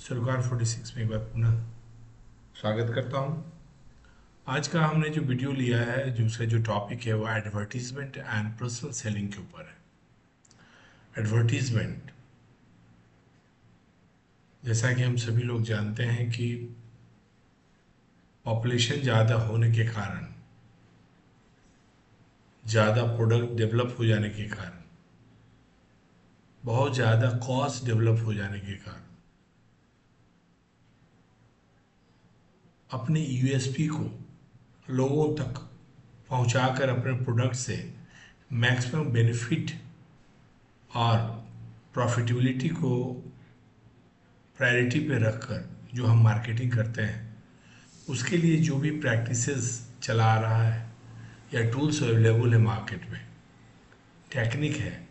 सरकार 46 में एक बार पुनः स्वागत करता हूँ। आज का हमने जो वीडियो लिया है, जो उसका जो टॉपिक है वो एडवर्टीजमेंट एंड पर्सनल सेलिंग के ऊपर है। एडवर्टीजमेंट, जैसा कि हम सभी लोग जानते हैं कि पॉपुलेशन ज़्यादा होने के कारण, ज़्यादा प्रोडक्ट डेवलप हो जाने के कारण, बहुत ज़्यादा कॉस्ट डेवलप हो जाने के कारण अपने यूएसपी को लोगों तक पहुंचाकर अपने प्रोडक्ट से मैक्सिमम बेनिफिट और प्रॉफिटेबिलिटी को प्रायोरिटी पे रखकर जो हम मार्केटिंग करते हैं, उसके लिए जो भी प्रैक्टिसेस चला आ रहा है या टूल्स अवेलेबल है मार्केट में, टेक्निक है,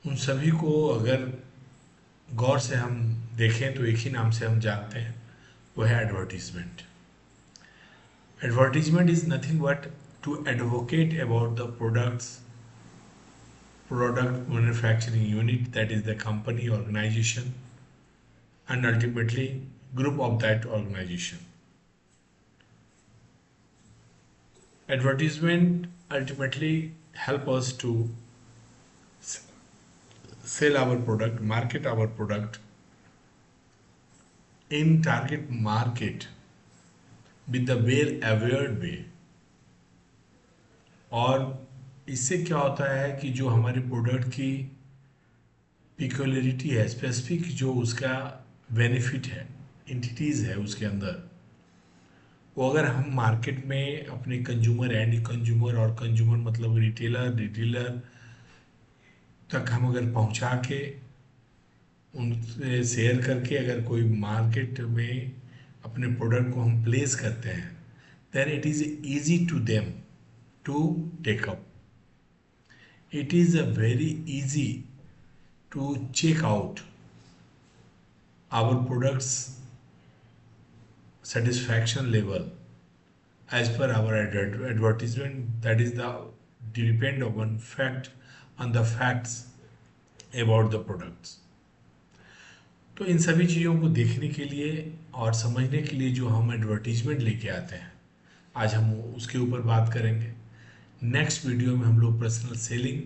उन सभी को अगर गौर से हम देखें तो एक ही नाम से हम जानते हैं, वो है advertisement. Advertisement is nothing but to advocate about the product manufacturing unit, that is the company, organization, and ultimately group of that organization. Advertisement ultimately help us to sell our product, market our product in target market with the well aware way। और इससे क्या होता है कि जो हमारे product की पिक्युलरिटी है, स्पेसिफिक जो उसका बेनिफिट है, इंटिटीज़ है उसके अंदर, वो अगर हम मार्केट में अपने कंज्यूमर, एंड कंज्यूमर, और कंज्यूमर मतलब रिटेलर, रिटेलर तक हम अगर पहुंचा के उनसे शेयर करके अगर कोई मार्केट में अपने प्रोडक्ट को हम प्लेस करते हैं, then it is easy to them to take up. It is a very easy to check out our products satisfaction level as per our advertisement, that is the depend upon fact, on the facts about the products। तो इन सभी चीज़ों को देखने के लिए और समझने के लिए जो हम एडवर्टीजमेंट लेके आते हैं, आज हम उसके ऊपर बात करेंगे। नेक्स्ट वीडियो में हम लोग पर्सनल सेलिंग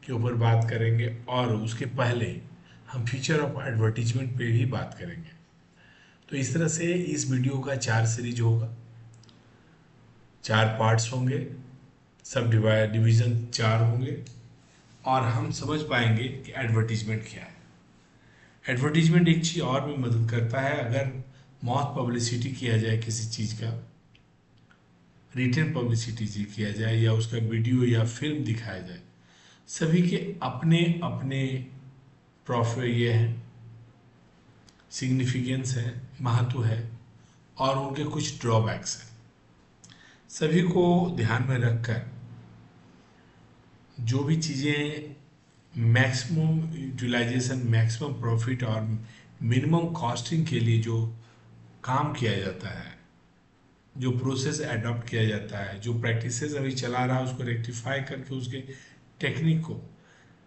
के ऊपर बात करेंगे, और उसके पहले हम फीचर ऑफ एडवर्टीजमेंट पे भी बात करेंगे। तो इस तरह से इस वीडियो का 4 सीरीज होगा, 4 पार्ट्स होंगे, सब डिवीजन 4 होंगे, और हम समझ पाएंगे कि एडवर्टीजमेंट क्या है। एडवर्टीजमेंट एक चीज़ और भी मदद करता है, अगर माउथ पब्लिसिटी किया जाए किसी चीज़ का, रिटेन पब्लिसिटी किया जाए, या उसका वीडियो या फिल्म दिखाया जाए, सभी के अपने अपने प्रॉफिट ये है, सिग्निफिकेंस है, महत्व है, और उनके कुछ ड्रॉबैक्स हैं। सभी को ध्यान में रखकर जो भी चीज़ें मैक्सिमम यूटिलाइजेशन, मैक्सिमम प्रॉफिट और मिनिमम कॉस्टिंग के लिए जो काम किया जाता है, जो प्रोसेस अडॉप्ट किया जाता है, जो प्रैक्टिसेस अभी चला रहा है, उसको रेक्टिफाई करके उसके टेक्निक को,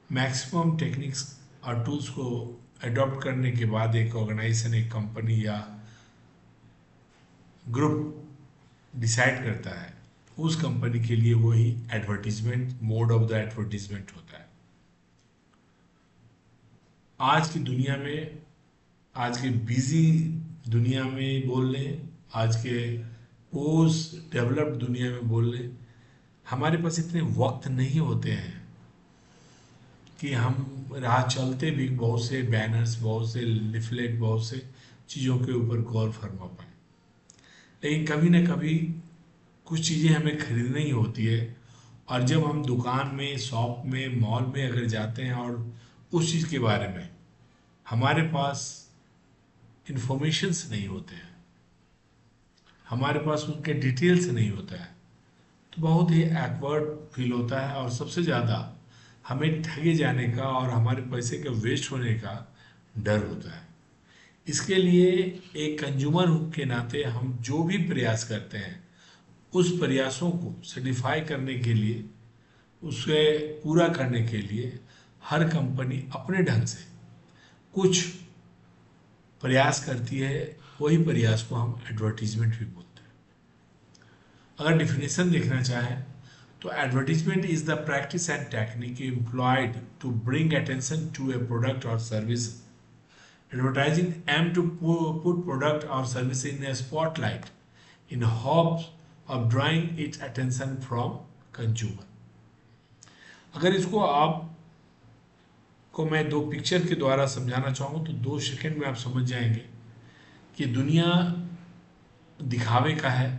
मैक्सिमम टेक्निक्स और टूल्स को अडॉप्ट करने के बाद एक ऑर्गेनाइजेशन, एक कंपनी या ग्रुप डिसाइड करता है, उस कंपनी के लिए वही advertisement, mode of the advertisement होता है। आज की दुनिया में, आज के बिजी दुनिया में बोल लें, आज के पोस्ट डेवलप्ड दुनिया में बोल लें, हमारे पास इतने वक्त नहीं होते हैं कि हम राह चलते भी बहुत से बैनर्स, बहुत से लिफलेट, बहुत से चीज़ों के ऊपर गौर फरमा पाए। लेकिन कभी ना कभी कुछ चीज़ें हमें खरीदनी ही होती है, और जब हम दुकान में, शॉप में, मॉल में अगर जाते हैं और उस चीज़ के बारे में हमारे पास इंफॉर्मेशंस नहीं होते हैं, हमारे पास उनके डिटेल्स नहीं होता है, तो बहुत ही एक्वर्ड फील होता है, और सबसे ज़्यादा हमें ठगे जाने का और हमारे पैसे के वेस्ट होने का डर होता है। इसके लिए एक कंज्यूमर के नाते हम जो भी प्रयास करते हैं, उस प्रयासों को सर्टिफाई करने के लिए, उसे पूरा करने के लिए हर कंपनी अपने ढंग से कुछ प्रयास करती है, वही प्रयास को हम एडवर्टीजमेंट भी बोलते हैं। अगर डिफिनेशन देखना चाहें तो advertisement is the practice and technique employed to bring attention to a product और service. Advertising aim to put product or service in a spotlight in hopes of drawing its attention from consumer. अगर इसको आप को मैं दो picture के द्वारा समझाना चाहूँ तो 2 सेकंड में आप समझ जाएंगे कि दुनिया दिखावे का है।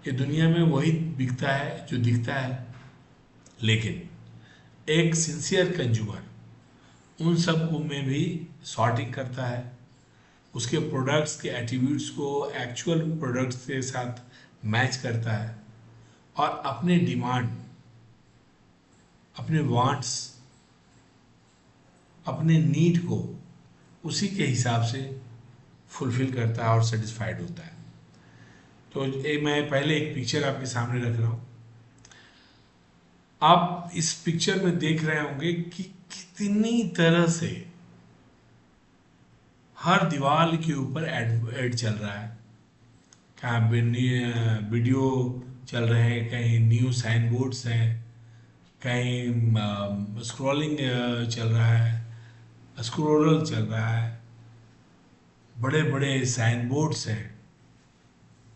ये दुनिया में वही बिकता है जो दिखता है, लेकिन एक सिंसियर कंज्यूमर उन सब को में भी सॉर्टिंग करता है, उसके प्रोडक्ट्स के एट्रीब्यूट्स को एक्चुअल प्रोडक्ट्स के साथ मैच करता है और अपने डिमांड, अपने वांट्स, अपने नीड को उसी के हिसाब से फुलफिल करता है और सेटिस्फाइड होता है। तो मैं पहले एक पिक्चर आपके सामने रख रहा हूँ। आप इस पिक्चर में देख रहे होंगे कि कितनी तरह से हर दीवार के ऊपर एड चल रहा है। कहाँ वीडियो चल रहे हैं, कहीं न्यू साइन बोर्ड्स हैं, कहीं स्क्रॉलिंग चल रहा है, स्क्रोरल चल रहा है, बड़े बड़े साइन बोर्ड्स हैं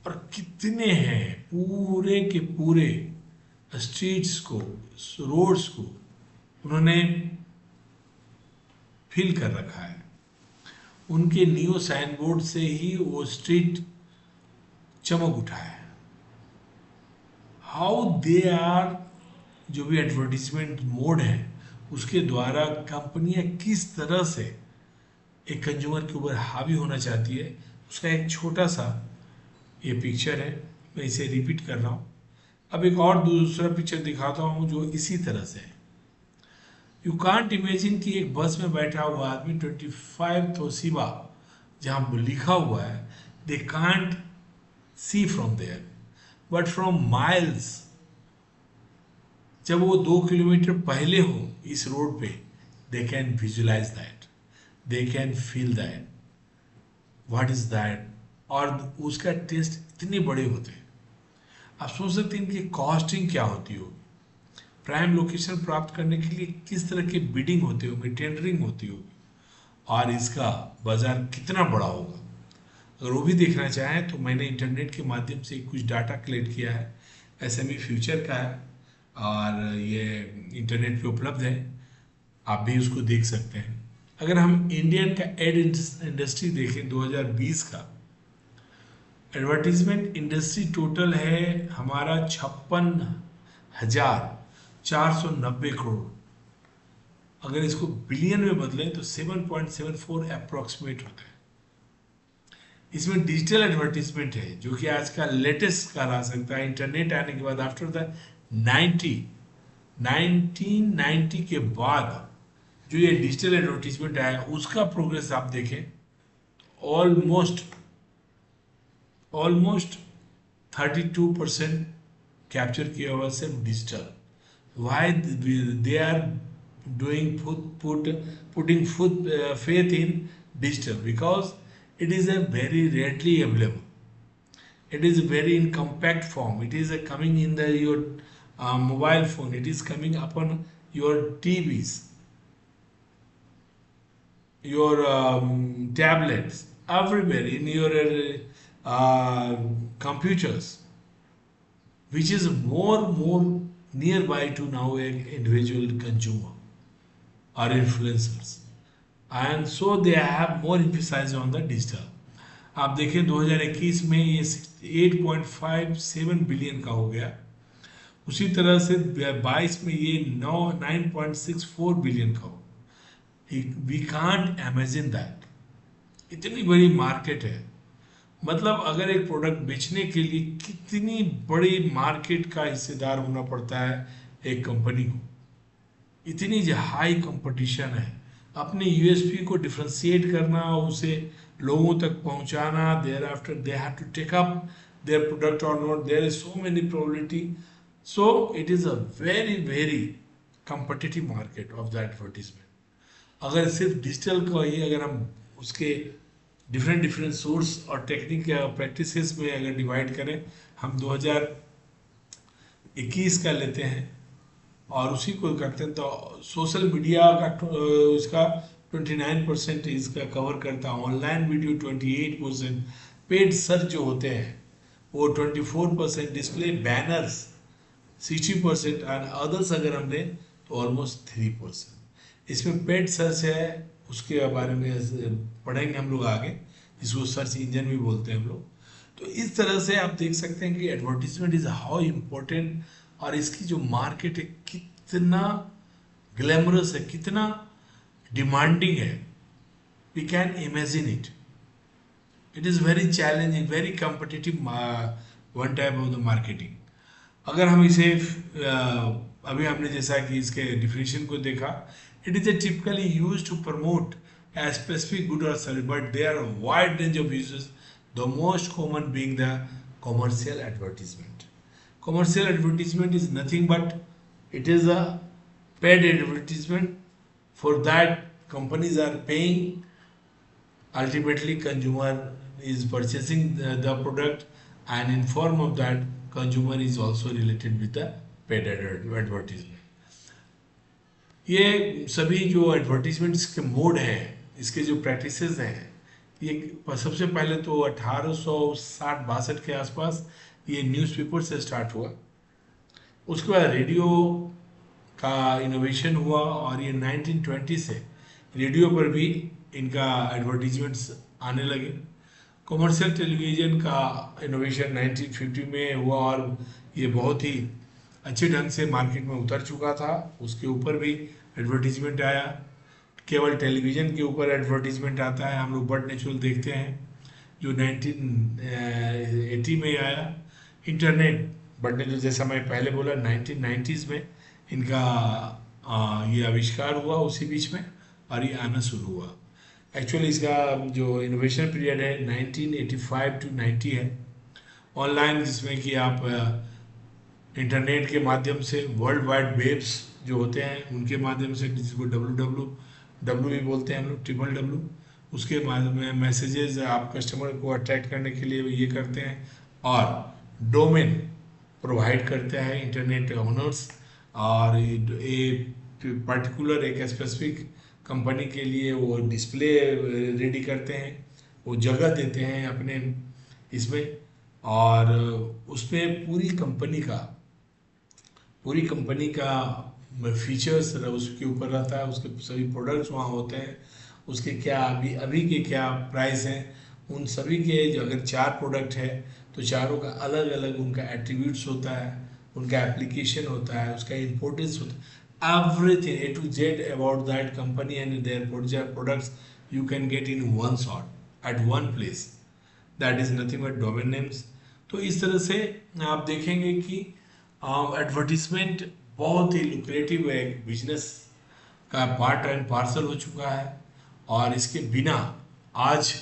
और कितने हैं, पूरे के पूरे स्ट्रीट्स को, रोड्स को उन्होंने फिल कर रखा है। उनके न्यू साइन बोर्ड से ही वो स्ट्रीट चमक उठा है। हाउ दे आर, जो भी एडवर्टीजमेंट मोड है उसके द्वारा कंपनियां किस तरह से एक कंज्यूमर के ऊपर हावी होना चाहती है, उसका एक छोटा सा ये पिक्चर है। मैं इसे रिपीट कर रहा हूँ। अब एक और दूसरा पिक्चर दिखाता हूँ जो इसी तरह से है। यू कांट इमेजिन कि एक बस में बैठा हुआ आदमी 25 तोशिबा जहाँ लिखा हुआ है, they can't see from there but from miles, जब वो 2 किलोमीटर पहले हो इस रोड पे, they can visualise that, they can feel that, what is that. और उसका टेस्ट इतने बड़े होते हैं, आप सोच सकते हैं इनकी कॉस्टिंग क्या होती होगी, प्राइम लोकेशन प्राप्त करने के लिए किस तरह के बिडिंग होते होंगे, टेंडरिंग होती होगी, और इसका बाजार कितना बड़ा होगा। अगर वो भी देखना चाहें तो मैंने इंटरनेट के माध्यम से कुछ डाटा कलेक्ट किया है, एसएमई फ्यूचर का है और ये इंटरनेट पे उपलब्ध है, आप भी उसको देख सकते हैं। अगर हम इंडियन का एड इंडस्ट्री देखें 2020 का, एडवर्टीजमेंट इंडस्ट्री टोटल है हमारा 56,490 करोड़। अगर इसको बिलियन में बदलें तो 7.74 अप्रोक्सीमेट होता है। इसमें डिजिटल एडवर्टीजमेंट है जो कि आज का लेटेस्ट कहा सकता है। इंटरनेट आने के बाद आफ्टर द 1990 के बाद जो ये डिजिटल एडवर्टीजमेंट आया उसका प्रोग्रेस आप देखें, ऑलमोस्ट 32% कैप्चर किया हुआ सिर्फ digital. Why they are doing putting faith in digital? Because it is a very readily available, it is very in compact form, it is coming in your mobile phone, it is coming upon your TVs, your tablets, everywhere in your computers, which is more nearby to now an individual consumer or influencers, and so they have more emphasis on the digital. आप देखें 2021 में ये 8.57 billion का हो गया, उसी तरह से 22 में ये 9.64 बिलियन का हो। वी कांट इमेजिन दैट, इतनी बड़ी मार्केट है। मतलब अगर एक प्रोडक्ट बेचने के लिए कितनी बड़ी मार्केट का हिस्सेदार होना पड़ता है एक कंपनी को, इतनी हाई कंपटीशन है। अपने यूएसपी को डिफ्रेंशिएट करना, उसे लोगों तक पहुंचाना, there after they have to take up their product और not, there is so many probability, so it is a very competitive market of the advertisement. अगर सिर्फ डिजिटल का ही अगर हम उसके डिफरेंट डिफरेंट सोर्स और टेक्निक प्रैक्टिसेस में अगर डिवाइड करें, हम 2021 का लेते हैं और उसी को करते हैं, तो सोशल मीडिया का इसका 29% इसका कवर करता है, ऑनलाइन वीडियो 28%, पेड सर्च जो होते हैं वो 24%, डिस्प्ले बैनर्स 60% एंड अदर्स अगर हम लें तो ऑलमोस्ट 3%। इसमें पेड सर्च है, उसके बारे में पढ़ेंगे हम लोग आगे, जिसको सर्च इंजन भी बोलते हैं हम लोग। तो इस तरह से आप देख सकते हैं कि एडवर्टीजमेंट इज हाउ इम्पोर्टेंट, और इसकी जो मार्केट है कितना ग्लैमरस है, कितना डिमांडिंग है, we can imagine it. It is very challenging, very competitive one type of the marketing. अगर हम इसे अभी हमने जैसा कि इसके डिफिनेशन को देखा, it is a typically use to promote a specific good or service, but there are a wide range of uses, the most common being the commercial advertisement. Commercial advertisement is nothing but it is a paid advertisement. For that, companies are paying. Ultimately, consumer is purchasing the product, and in form of that, consumer is also related with the paid advertisement. ये सभी जो advertisements के mode हैं, इसके जो practices हैं, ये सबसे पहले तो 1860-62 के आसपास ये न्यूज़पेपर से स्टार्ट हुआ। उसके बाद रेडियो का इनोवेशन हुआ और ये 1920 से रेडियो पर भी इनका एडवर्टीजमेंट्स आने लगे। कमर्शियल टेलीविज़न का इनोवेशन 1950 में हुआ और ये बहुत ही अच्छे ढंग से मार्केट में उतर चुका था। उसके ऊपर भी एडवर्टीजमेंट आया। केवल टेलीविज़न के ऊपर एडवर्टीजमेंट आता है, हम लोग बर्ड नेचुरल देखते हैं जो 1980 में आया। इंटरनेट बर्ड नेचुरल, जैसा मैं पहले बोला, 1990s में इनका ये आविष्कार हुआ उसी बीच में, और ये आना शुरू हुआ। एक्चुअली इसका जो इनोवेशन पीरियड है 1985 टू 90 है। ऑनलाइन, जिसमें कि आप इंटरनेट के माध्यम से वर्ल्ड वाइड वेब्स जो होते हैं उनके माध्यम से, जिसको डब्ल्यू भी बोलते हैं हम लोग, WWW, उसके माध्यम में मैसेजेस आप कस्टमर को अट्रैक्ट करने के लिए ये करते हैं। और डोमेन प्रोवाइड करते हैं इंटरनेट ओनर्स, और एक पर्टिकुलर एक स्पेसिफिक कंपनी के लिए वो डिस्प्ले रेडी करते हैं, वो जगह देते हैं अपने इसमें, और उसमें पूरी कंपनी का फीचर्स उसके ऊपर रहता है, उसके सभी प्रोडक्ट्स वहाँ होते हैं, उसके क्या अभी के क्या प्राइस हैं, उन सभी के जो अगर 4 प्रोडक्ट है तो चारों का अलग अलग उनका एट्रीब्यूट्स होता है, उनका एप्लीकेशन होता है, उसका इम्पोर्टेंस होता है, everything A to Z about that company and their products you can get in one shot at one place. That is nothing but domain names. तो इस तरह से आप देखेंगे कि एडवर्टीजमेंट बहुत ही लुक्रेटिव एक बिजनेस का पार्ट एंड पार्सल हो चुका है, और इसके बिना आज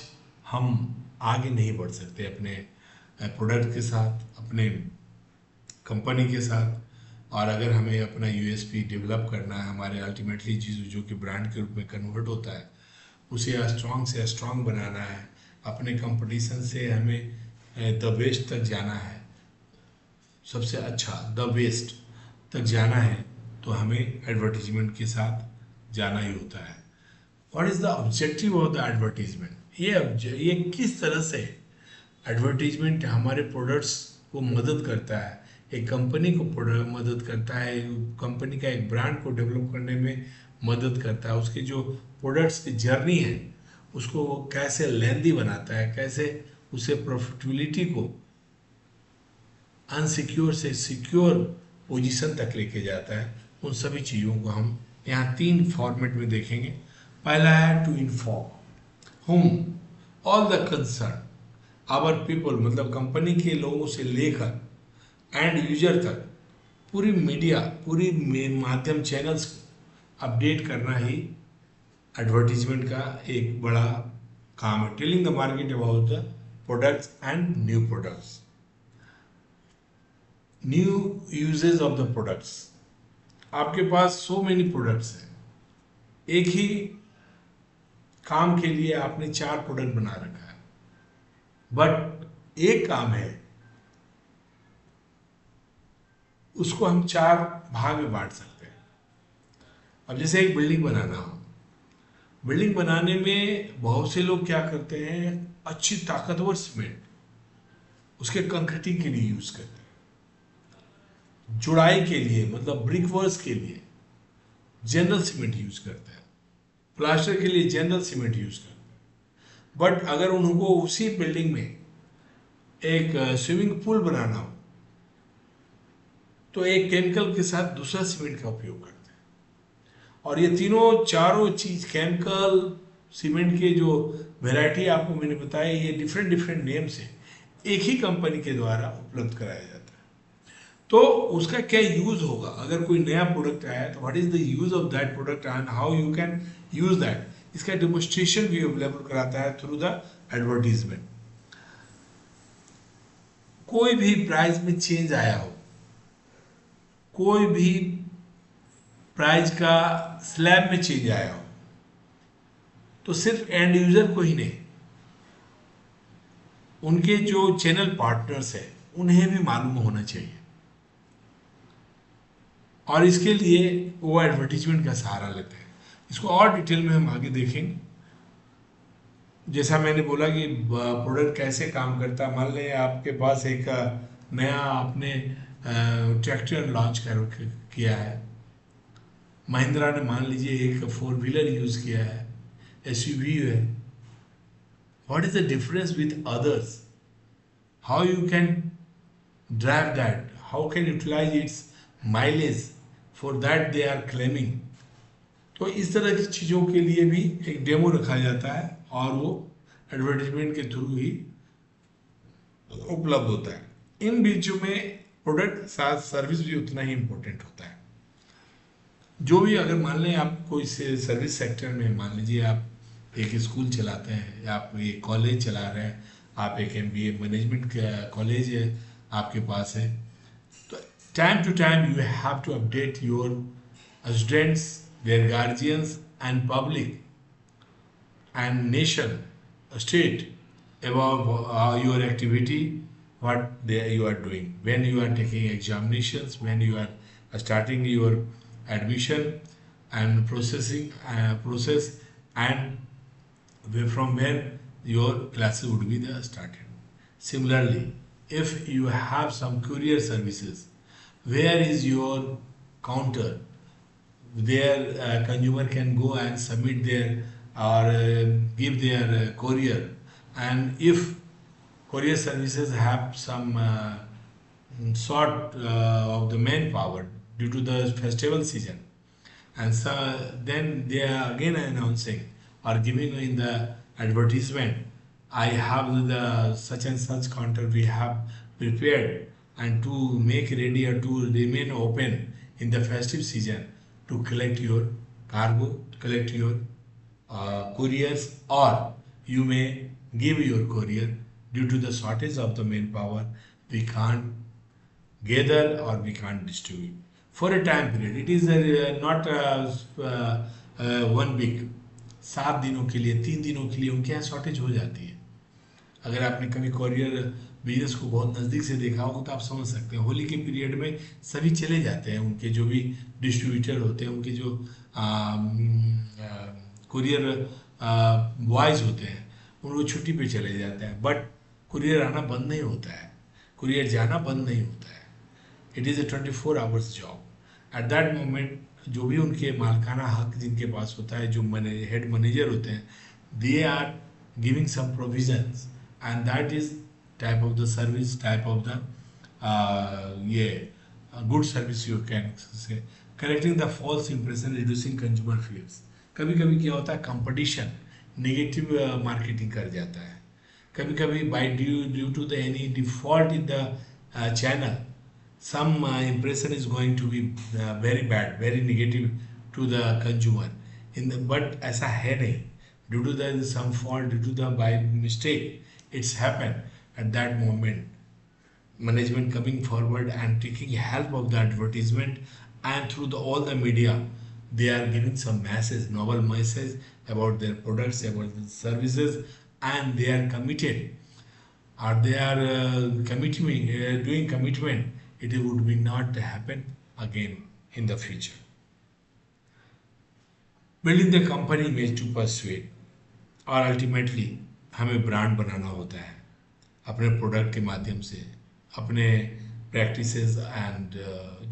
हम आगे नहीं बढ़ सकते अपने प्रोडक्ट के साथ, अपने कंपनी के साथ। और अगर हमें अपना USP डेवलप करना है, हमारे अल्टीमेटली जो कि ब्रांड के रूप में कन्वर्ट होता है, उसे स्ट्रॉन्ग से स्ट्रॉन्ग बनाना है, अपने कंपटीशन से हमें द बेस्ट तक जाना है, सबसे अच्छा द बेस्ट तक जाना है, तो हमें एडवर्टीजमेंट के साथ जाना ही होता है। What is the objective of the advertisement? ये किस तरह से एडवर्टीजमेंट हमारे प्रोडक्ट्स को मदद करता है, एक कंपनी को मदद करता है, कंपनी का एक ब्रांड को डेवलप करने में मदद करता है, उसके जो प्रोडक्ट्स की जर्नी है उसको कैसे लेंदी बनाता है, कैसे उसे प्रॉफिटेबिलिटी को अनसिक्योर से सिक्योर पोजीशन तक लेके जाता है। उन सभी चीज़ों को हम यहाँ 3 फॉर्मेट में देखेंगे। पहला है to inform whom all the concern our people, मतलब कंपनी के लोगों से लेकर एंड यूजर तक पूरी मीडिया, पूरी माध्यम चैनल्स को अपडेट करना ही एडवर्टीजमेंट का एक बड़ा काम है। Telling the market about the products and new products, new uses of the products. आपके पास सो मेनी प्रोडक्ट्स हैं, एक ही काम के लिए आपने 4 प्रोडक्ट बना रखा है, बट एक काम है उसको हम 4 भाग में बांट सकते हैं। अब जैसे एक बिल्डिंग बनाना हो, बिल्डिंग बनाने में बहुत से लोग क्या करते हैं, अच्छी ताकतवर सीमेंट उसके कंक्रीटिंग के लिए यूज करते हैं, जुड़ाई के लिए मतलब ब्रिक वर्क्स के लिए जनरल सीमेंट यूज करते हैं, प्लास्टर के लिए जनरल सीमेंट यूज करते हैं। बट अगर उनको उसी बिल्डिंग में एक स्विमिंग पूल बनाना हो तो एक केमिकल के साथ दूसरा सीमेंट का उपयोग करते हैं। और ये तीनों चारों चीज केमिकल सीमेंट के जो वैरायटी आपको मैंने बताया, ये डिफरेंट डिफरेंट नेम से एक ही कंपनी के द्वारा उपलब्ध कराया जाता है। तो उसका क्या यूज होगा, अगर कोई नया प्रोडक्ट आया है तो what is the use of that product and how you can use that, इसका डेमोन्स्ट्रेशन भी अवेलेबल कराता है थ्रू द एडवर्टीजमेंट। कोई भी प्राइस में चेंज आया हो, कोई भी प्राइस का स्लैब में चेंज आया हो, तो सिर्फ एंड यूजर को ही नहीं, उनके जो चैनल पार्टनर्स हैं उन्हें भी मालूम होना चाहिए। और इसके लिए वो एडवर्टीजमेंट का सहारा लेते हैं। इसको और डिटेल में हम आगे देखेंगे। जैसा मैंने बोला कि प्रोडक्ट कैसे काम करता है, मान लें आपके पास एक नया आपने ट्रैक्टर लॉन्च किया है, महिंद्रा ने मान लीजिए एक 4 व्हीलर यूज़ किया है, एसयूवी है। What is the difference with others, how you can drive that, how can utilise its mileage, for that they are claiming. तो इस तरह की चीज़ों के लिए भी एक डेमो रखा जाता है और वो एडवर्टीजमेंट के थ्रू ही उपलब्ध होता है। इन बीचों में प्रोडक्ट साथ सर्विस भी उतना ही इम्पोर्टेंट होता है। जो भी, अगर मान लें आप कोई से सर्विस सेक्टर में, मान लीजिए आप एक स्कूल चलाते हैं या आप एक कॉलेज चला रहे हैं, आप एक MBA मैनेजमेंट कॉलेज है आपके पास है, तो time to time you have to update your students, their guardians and public and nation, state about your activity, what you are doing, when you are taking examinations, when you are starting your admission and process, and from when your classes would be started. Similarly, if you have some courier services, where is your counter? Their consumer can go and submit their or give their courier, and if courier services have some short of the manpower due to the festival season, and so then they are again announcing or giving in the advertisement, I have the such and such counter we have prepared and to make ready or to remain open in the festive season to collect your cargo, collect your couriers, or you may give your courier. Due to the shortage of the manpower, we can't gather or we can't distribute for a time period. It is not 1 week, 7 दिनों के लिए, 3 दिनों के लिए उनके यहाँ shortage हो जाती है। अगर आपने कभी कॉरियर बिजनेस को बहुत नज़दीक से देखा होगा तो आप समझ सकते हैं, होली के पीरियड में सभी चले जाते हैं, उनके जो भी डिस्ट्रीब्यूटर होते हैं, उनके जो कुरियर बॉयज़ होते हैं, उनको छुट्टी पे चले जाते हैं। बट कुरियर आना बंद नहीं होता है, कुरियर जाना बंद नहीं होता है। It is a 24 hours job. At that moment जो भी उनके मालकाना हक जिनके पास होता है, जो हेड मैनेजर होते हैं, they are giving some provisions, and that is type of the service, type of the good service you can say, correcting the false impression, reducing consumer fears। कभी कभी क्या होता है, कंपटीशन नेगेटिव मार्केटिंग कर जाता है। कभी कभी by due to the any default in the channel, some impression is going to be very bad, very negative to the consumer in the, but ऐसा है नहीं, due to the some fault, due to the by mistake it's happened। at that moment management coming forward and taking help of the advertisement and through all the media, they are giving some message, novel message, about their products, about the services, and they are committed, or they are doing commitment, it would be not happen again in the future. Building the company image to persuade, और ultimately हमें brand बनाना होता है अपने product के माध्यम से, अपने प्रैक्टिसेस एंड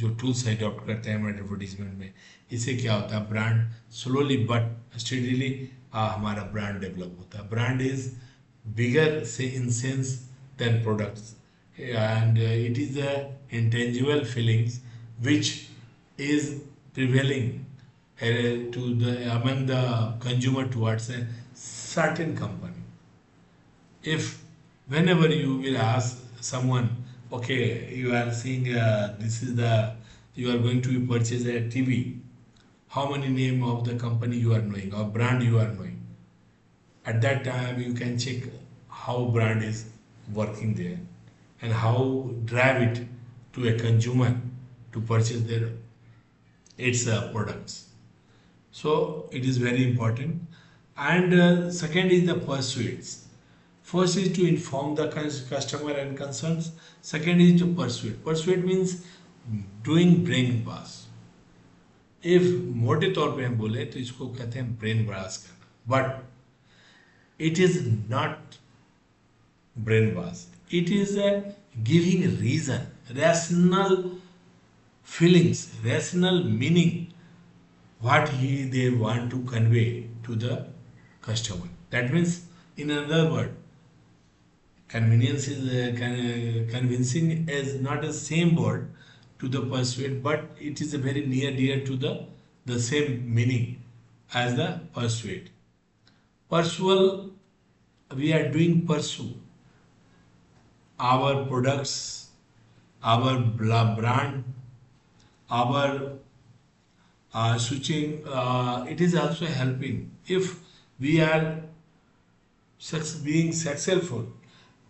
जो टूल्स अडॉप्ट करते हैं हम एडवर्टीजमेंट में। इससे क्या होता है, ब्रांड स्लोली बट स्टेडीली हमारा ब्रांड डेवलप होता है। ब्रांड इज बिगर से in sense than products, and it is the intangible feelings which is prevailing to the among the consumer towards a certain company. If whenever you will ask someone, okay, you are seeing this is the you are going to purchase a TV, how many name of the company you are knowing or brand you are knowing? At that time you can check how brand is working there and how drive it to a consumer to purchase their its products. So it is very important. And second is the persuades. First is to inform the customer and concerns. Second is to persuade. Persuade means doing brain wash. If मोटे तौर पे हम बोले तो इसको कहते हैं brain wash करना, but it is not brain wash. It is a giving reason, rational feelings, rational meaning what they want to convey to the customer. That means, in another word, convenience is convincing is not the same word to the persuade, but it is a very near dear to the same meaning as the persuade. Persuade, we are doing pursue our products, our brand, our switching. It is also helping if we are being successful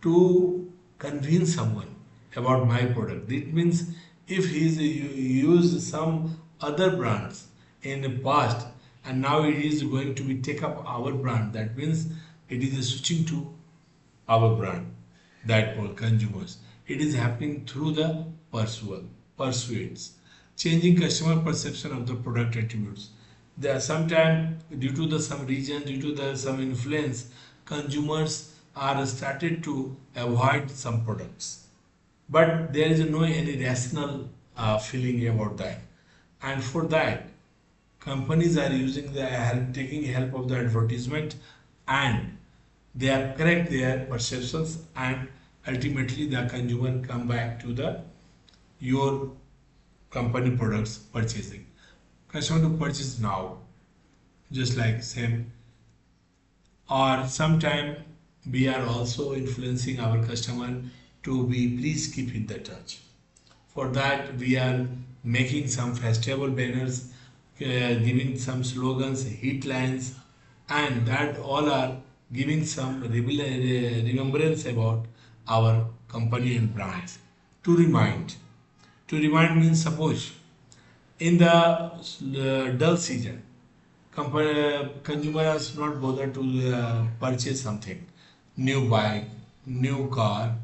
to convince someone about my product. It means if he is used some other brands in the past and now it is going to be take up our brand, that means it is switching to our brand, that for consumers. It is happening through the persuades. Changing customer perception of the product attributes. There are sometimes due to the some region, due to the some influence, consumers are started to avoid some products, but there is no any rational feeling about that. And for that, companies are using the help, taking help of the advertisement, and they are correct their perceptions, and ultimately the consumer come back to the your company products purchasing. Customer to purchase now, just like same. Or sometime we are also influencing our customer to be please keep in the touch. For that we are making some festival banners, giving some slogans, hit lines, and that all are giving some remembrance about our company and brands. To remind. To remind means suppose in the dull season, consumers not bother to purchase something, new bike, new car,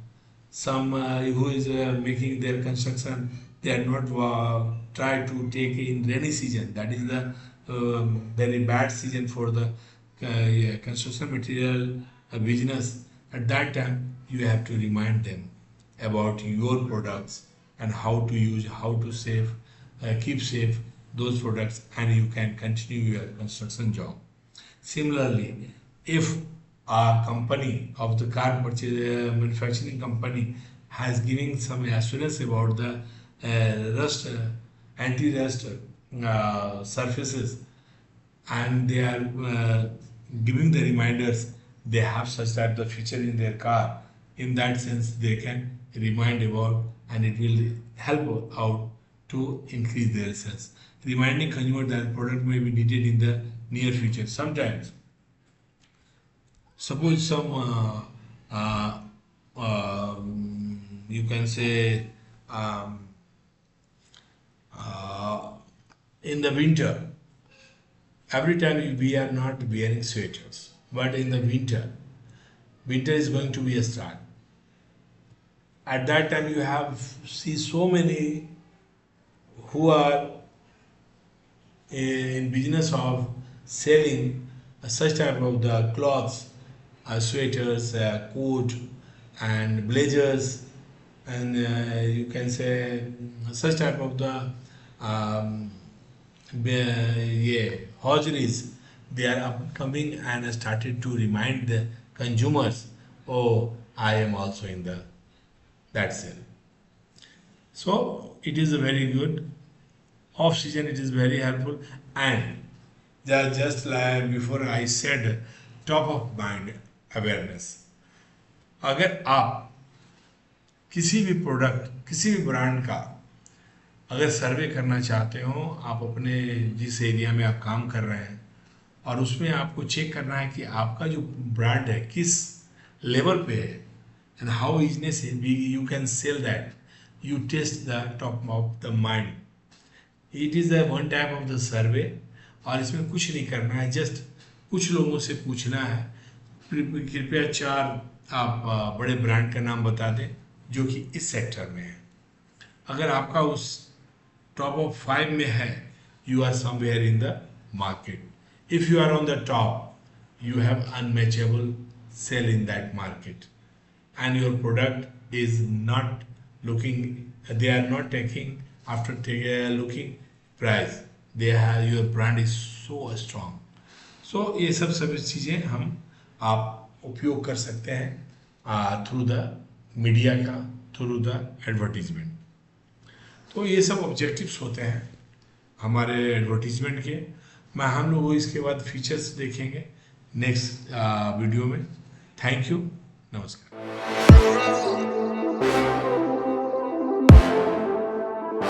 some who is making their construction, they are not try to take in rainy season. That is the very bad season for the construction material business. At that time you have to remind them about your products and how to use, how to save, keep safe those products, and you can continue your construction job. Similarly, if a company of the car manufacturing company has giving some assurance about the rust, anti-rust surfaces, and they are giving the reminders, they have such type of feature in their car. In that sense, they can remind about, and it will help out to increase their sales. Reminding consumer that product may be needed in the near future. Sometimes, suppose some you can say in the winter, every time we are not wearing sweaters, but in the winter is going to be a start. At that time you have see so many who are in business of selling such type of the clothes, sweaters, coat, and blazers, and you can say such type of the um, yeah, hosieries. They are upcoming and started to remind the consumers, oh, I am also in the that sale. So it is a very good off season. It is very helpful, and just like before I said, top of mind awareness. अगर आप किसी भी product किसी भी brand का अगर सर्वे करना चाहते हो, आप अपने जिस एरिया में आप काम कर रहे हैं और उसमें आपको चेक करना है कि आपका जो ब्रांड है किस लेवल पे है, and how easiness you can sell that, you test the top of the mind. It is the one type of the survey. और इसमें कुछ नहीं करना है, जस्ट कुछ लोगों से पूछना है, कृपया 4 आप बड़े ब्रांड का नाम बता दें जो कि इस सेक्टर में है. अगर आपका उस टॉप ऑफ 5 में है, you are somewhere in the market. If you are on the top, you have unmatchable sale in that market, and your product is not looking, they are not taking after looking price, they have, your brand is so strong. So ये सब सभी चीज़ें हम आप उपयोग कर सकते हैं थ्रू द मीडिया का, थ्रू द एडवर्टीजमेंट. तो ये सब ऑब्जेक्टिव्स होते हैं हमारे एडवर्टीजमेंट के. मैं हम लोग इसके बाद फीचर्स देखेंगे नेक्स्ट वीडियो में. Thank you. नमस्कार.